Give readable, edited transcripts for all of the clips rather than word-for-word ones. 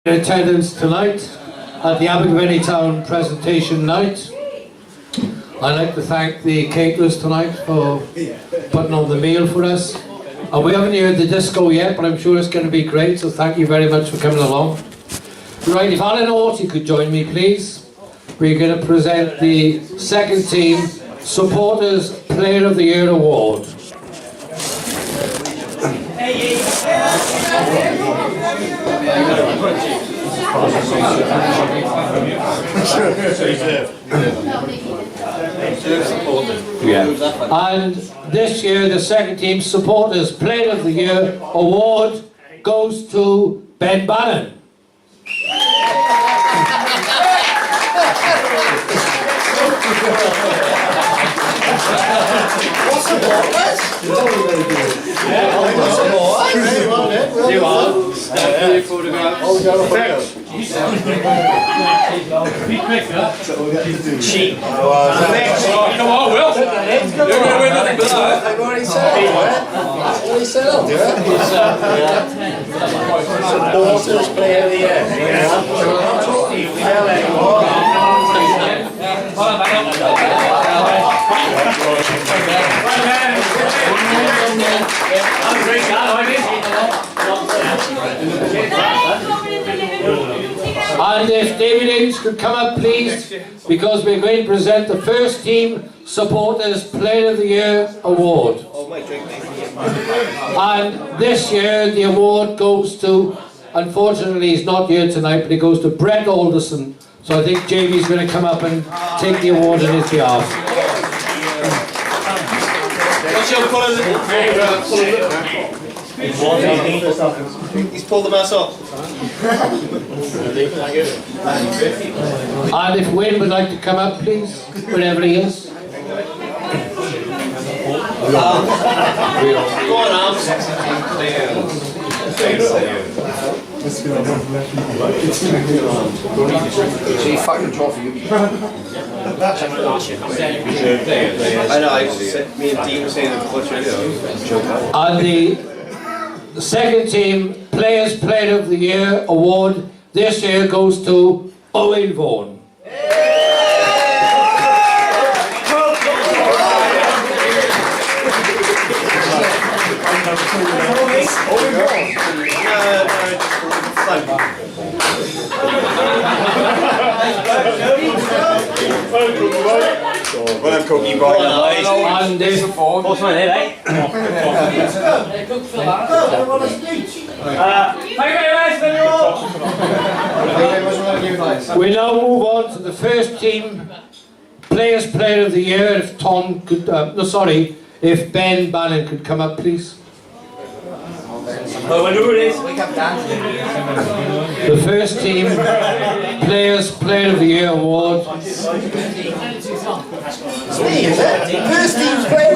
In attendance tonight at the Abergavenny Town presentation night. I'd like to thank the caterers tonight for putting on the meal for us. And we haven't heard the disco yet, but I'm sure it's going to be great, so thank you very much for coming along. Right, if Alan Orty could join me please. We're going to present the second team Supporters Player of the Year Award. And this year the second team Supporters Player of the Year Award goes to Ben Bannon. What's the ball, Les? Cheap. You know what, Will? You're going to win nothing but that. I've already said it. I've already said I'll do it. Supporters Player of the Year. And if David Ince could come up please, because we're going to present the first team Supporters Player of the Year Award. And this year the award goes to, unfortunately he's not here tonight, but it goes to Brett Alderson. So I think Jamie's going to come up and take the award on his behalf. What's your colour? He's pulled the mask off. And if Wayne would like to come up please, wherever he is. Go on, Arms. See, fucking trophy. I know, me and Dean were saying that before. And the second team Players Player of the Year Award this year goes to Owen Vaughan. Well, I'm cooking by And What's my name, eh? we now move on to the first team Players Player of the Year. If Tom could, if Ben Bannon could come up please. Oh, I know who it is. The first team Players Player of the Year Award. It's me, is it? First team's player.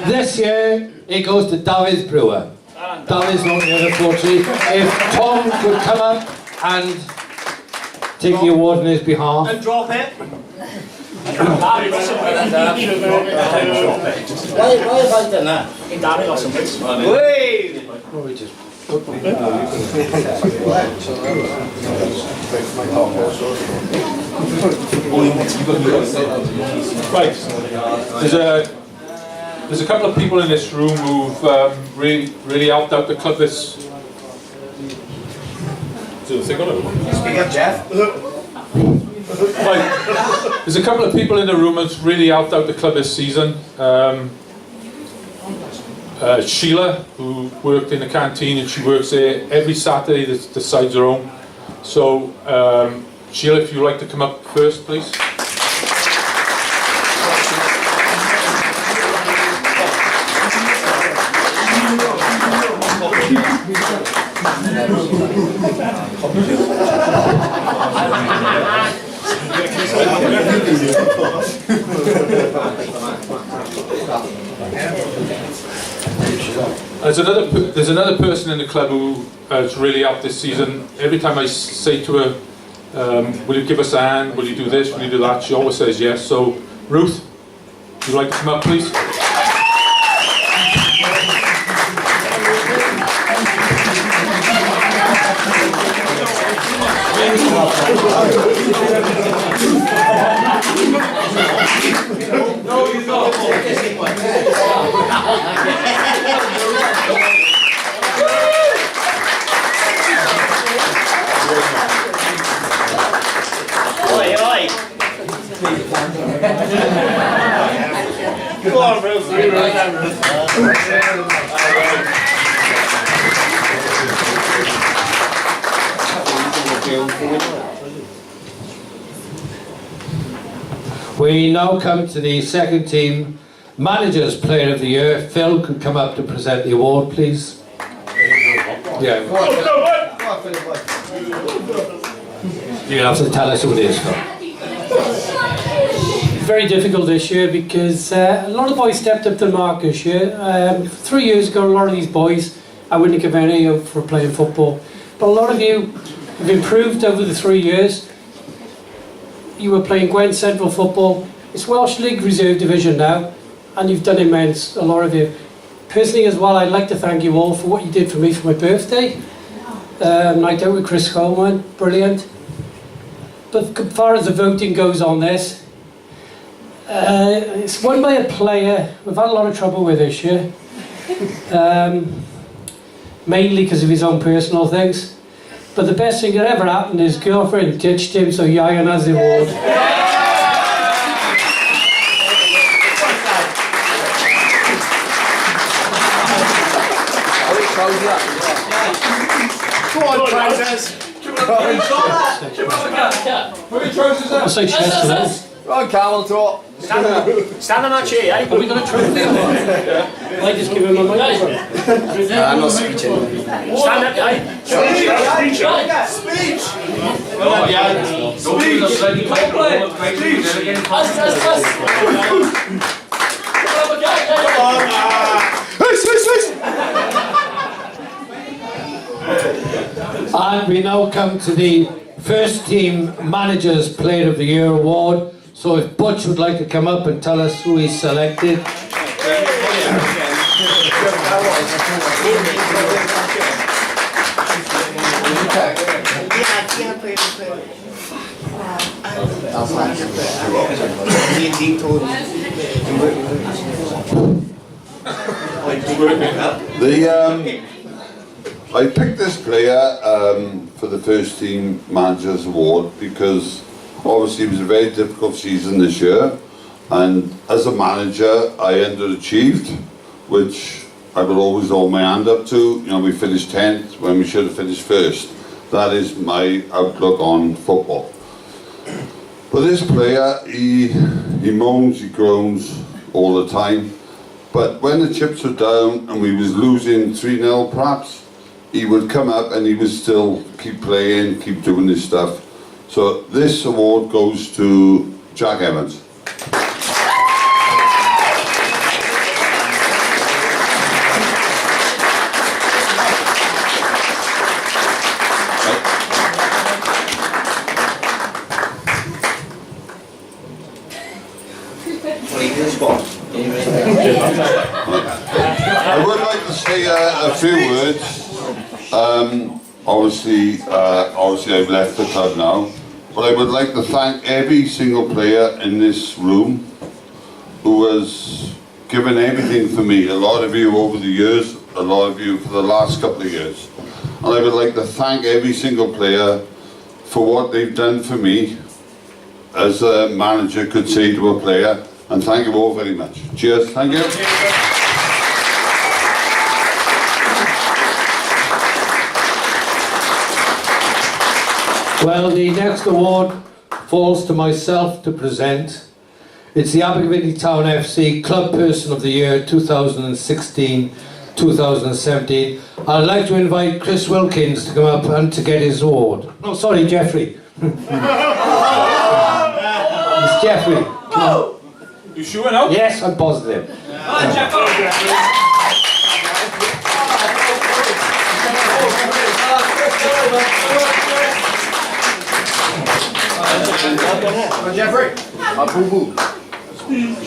This year it goes to David Brewer. David's not here unfortunately. If Tom could come up and take the award on his behalf. And drop it. Why have I done that? Daddy got some bits. Wait! Right, there's a couple of people in this room who've really helped out the club this. Speak up, Jeff. Right, there's a couple of people in the room who've really helped out the club this season. Sheila, who worked in the canteen, and she works there every Saturday. Decides her own. So, Sheila, if you'd like to come up first, please. There's another person in the club who has really helped this season. Every time I say to her, will you give us a hand, will you do this, will you do that, she always says yes. So Ruth, would you like to come up please? Oi, oi. Go on, Bruce. We now come to the second team Managers Player of the Year. Phil can come up to present the award, please. Yeah. You have to tell us who it is, Phil. Very difficult this year because a lot of boys stepped up to the mark this year. 3 years ago, a lot of these boys I wouldn't give any out for playing football. But a lot of you have improved over the 3 years. You were playing Gwent Central football. It's Welsh League Reserve Division now, and you've done immense, a lot of you. Personally as well, I'd like to thank you all for what you did for me for my birthday. Night out with Chris Coleman, brilliant. But as far as the voting goes on this, it's won by a player we've had a lot of trouble with this year. Mainly because of his own personal things. But the best thing that ever happened, his girlfriend ditched him, so Yayan has the award. Go on, trousers. I'll say chest to that. Right, camel talk. Stand on that chair, eh? Have we got a trophy? I just give him a microphone. I'm not speaking. Stand up, eh? Speech. And we now come to the first team Managers Player of the Year award. So if Butch would like to come up and tell us who he's selected. I picked this player for the first team managers award because obviously it was a very difficult season this year, and as a manager I underachieved, which I will always hold my hand up to. You know, we finished 10th when we should have finished first. That is my outlook on football. But this player, he moans, he groans all the time. But when the chips were down and we was losing 3-0 perhaps, he would come up and he would still keep playing, keep doing this stuff. So this award goes to Jack Evans. I would like to say a few words. Obviously I've left the club now, but I would like to thank every single player in this room who has given everything for me. A lot of you over the years, a lot of you for the last couple of years. And I would like to thank every single player for what they've done for me, as a manager could say to a player, and thank you all very much. Cheers, thank you. Well, the next award falls to myself to present. It's the Abergavenny Town FC Club Person of the Year 2016-2017. I'd like to invite Chris Wilkins to come up and to get his award. No, sorry, Jeffrey. It's Jeffrey. You sure now? Yes, I'm positive. Jeffrey. Boo-boo.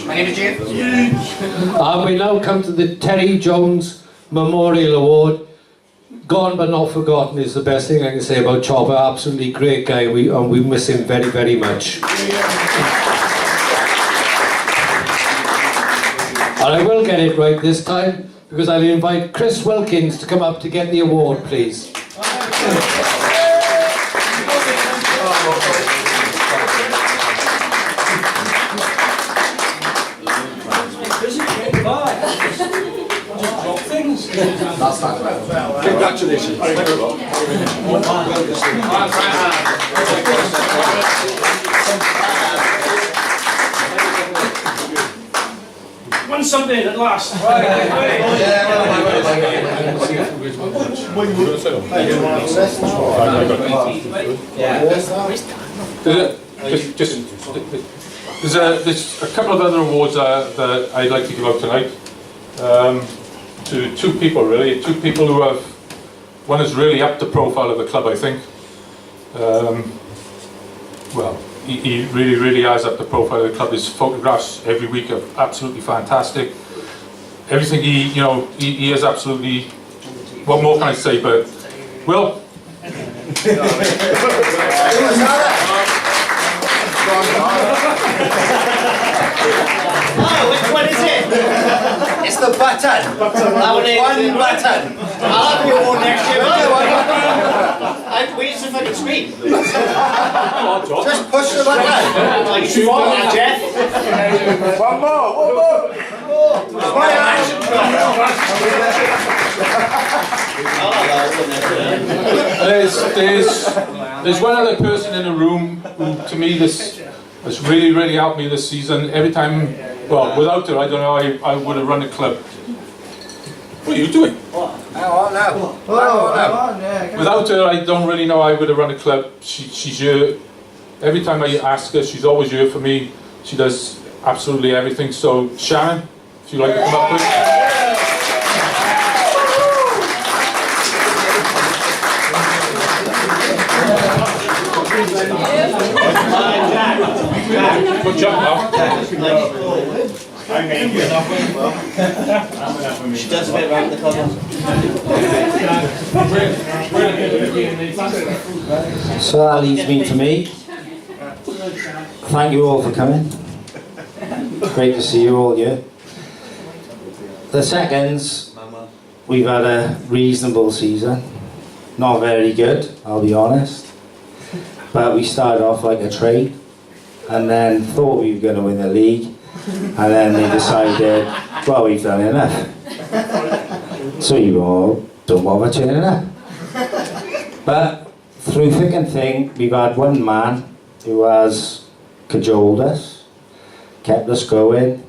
My name is James. And we now come to the Terry Jones Memorial Award, gone but not forgotten is the best thing I can say about Chopper. Absolutely great guy, and we miss him very, very much. And I will get it right this time, because I'll invite Chris Wilkins to come up to get the award, please. Congratulations. One Sunday at last. There's a couple of other awards that I'd like to give out tonight. To two people really, two people who have, one has really upped the profile of the club, I think. Well, he really has upped the profile of the club. His photographs every week are absolutely fantastic. Everything he is absolutely, what more can I say, but, Will? Which one is it? It's the button. One button. I'll have the award next year. Where's the fucking screen? Just push the button. Like, spot on, Jeff. One more. There's one other person in the room who, to me, this has really helped me this season. Every time, well, without her, I don't know, I would have run a club. What are you doing? Without her, I don't really know I would have run a club. She's here. Every time I ask her, she's always here for me. She does absolutely everything. So, Sharon, if you'd like to come up with. Good job, now. She does a bit around the corner. So that leads me to me. Thank you all for coming. Great to see you all here. The seconds, we've had a reasonable season. Not very good, I'll be honest. But we started off like a trade, and then thought we were going to win the league, and then they decided, well, we've done enough. So you all don't bother turning up. But through thick and thin, we've had one man who has cajoled us, kept us going.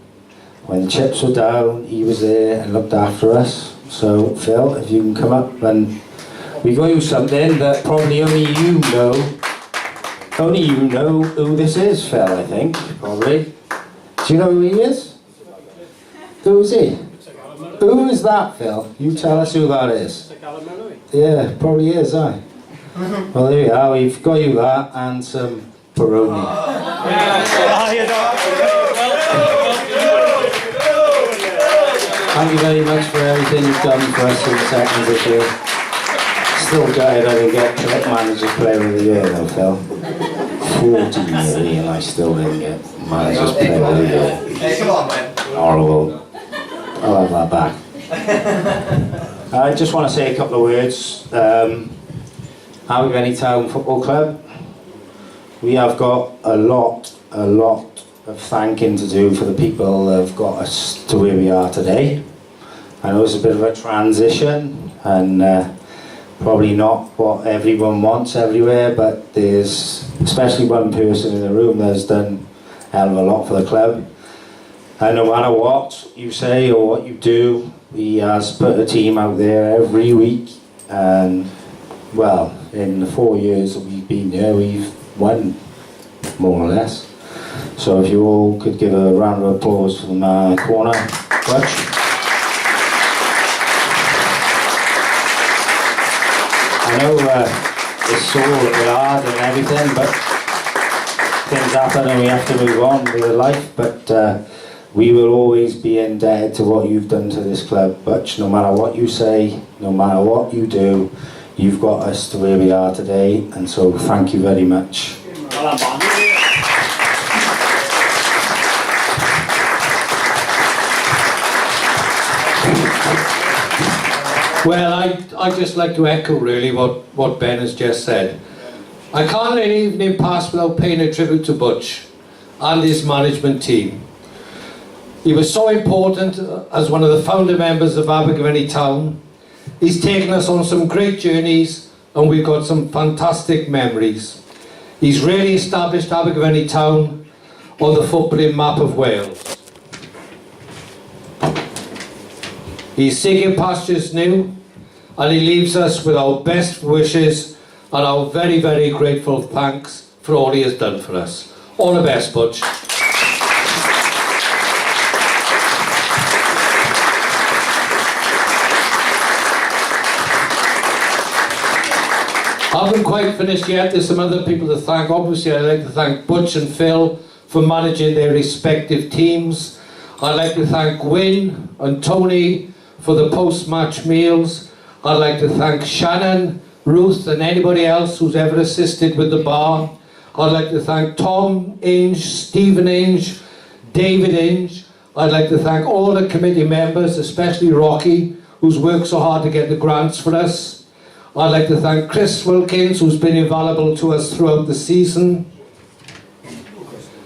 When the chips were down, he was there and looked after us. So Phil, if you can come up, and we got you something that probably only you know. Only you know who this is, Phil, I think, probably. Do you know who he is? Who is he? Who is that, Phil? You tell us who that is. Yeah, probably is, aye. Well, there we are. We've got you that and some Peroni. Thank you very much for everything you've done for us in the seconds this year. Still gutted I didn't get Club Manager's Player of the Year though, Phil. 14 nearly and I still didn't get Manager's Player of the Year. Hey, come on, man. Horrible. I'll have that back. I just want to say a couple of words. Abergavenny Town Football Club. We have got a lot of thanking to do for the people that have got us to where we are today. I know it's a bit of a transition and probably not what everyone wants everywhere, but there's especially one person in the room that's done a hell of a lot for the club. And no matter what you say or what you do, he has put a team out there every week, and well, in the 4 years that we've been here, we've won more or less. So if you all could give a round of applause for the man in the corner, Butch. I know it's all a bit hard and everything, but things happen and we have to move on with life. But We will always be indebted to what you've done to this club, Butch. No matter what you say, no matter what you do, you've got us to where we are today, and so thank you very much. Well, I'd just like to echo really what Ben has just said. I can't let an evening pass without paying a tribute to Butch and his management team. He was so important as one of the founder members of Abergavenny Town. He's taken us on some great journeys and we've got some fantastic memories. He's really established Abergavenny Town on the footballing map of Wales. He's seeking pastures new and he leaves us with our best wishes and our very, very grateful thanks for all he has done for us. All the best, Butch. I haven't quite finished yet. There's some other people to thank. Obviously, I'd like to thank Butch and Phil for managing their respective teams. I'd like to thank Gwyn and Tony for the post-match meals. I'd like to thank Shannon, Ruth and anybody else who's ever assisted with the bar. I'd like to thank Tom Inge, Stephen Inge, David Inge. I'd like to thank all the committee members, especially Rocky, who's worked so hard to get the grants for us. I'd like to thank Chris Wilkins, who's been invaluable to us throughout the season.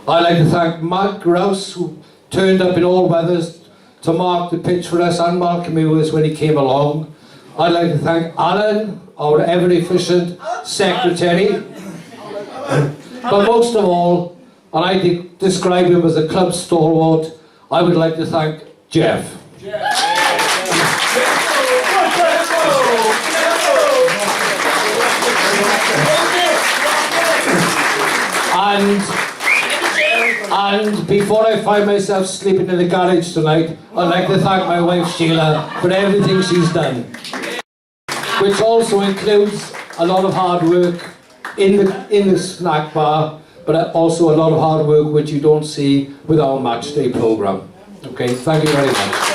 I'd like to thank Mark Grouse, who turned up in all weathers to mark the pitch for us, and Malcolm Ewers when he came along. I'd like to thank Alan, our ever-efficient secretary. But most of all, and I describe him as a club stalwart, I would like to thank Jeff. And before I find myself sleeping in the garage tonight, I'd like to thank my wife Sheila for everything she's done, which also includes a lot of hard work in the snack bar, but also a lot of hard work which you don't see with our match day programme. Okay, thank you very much.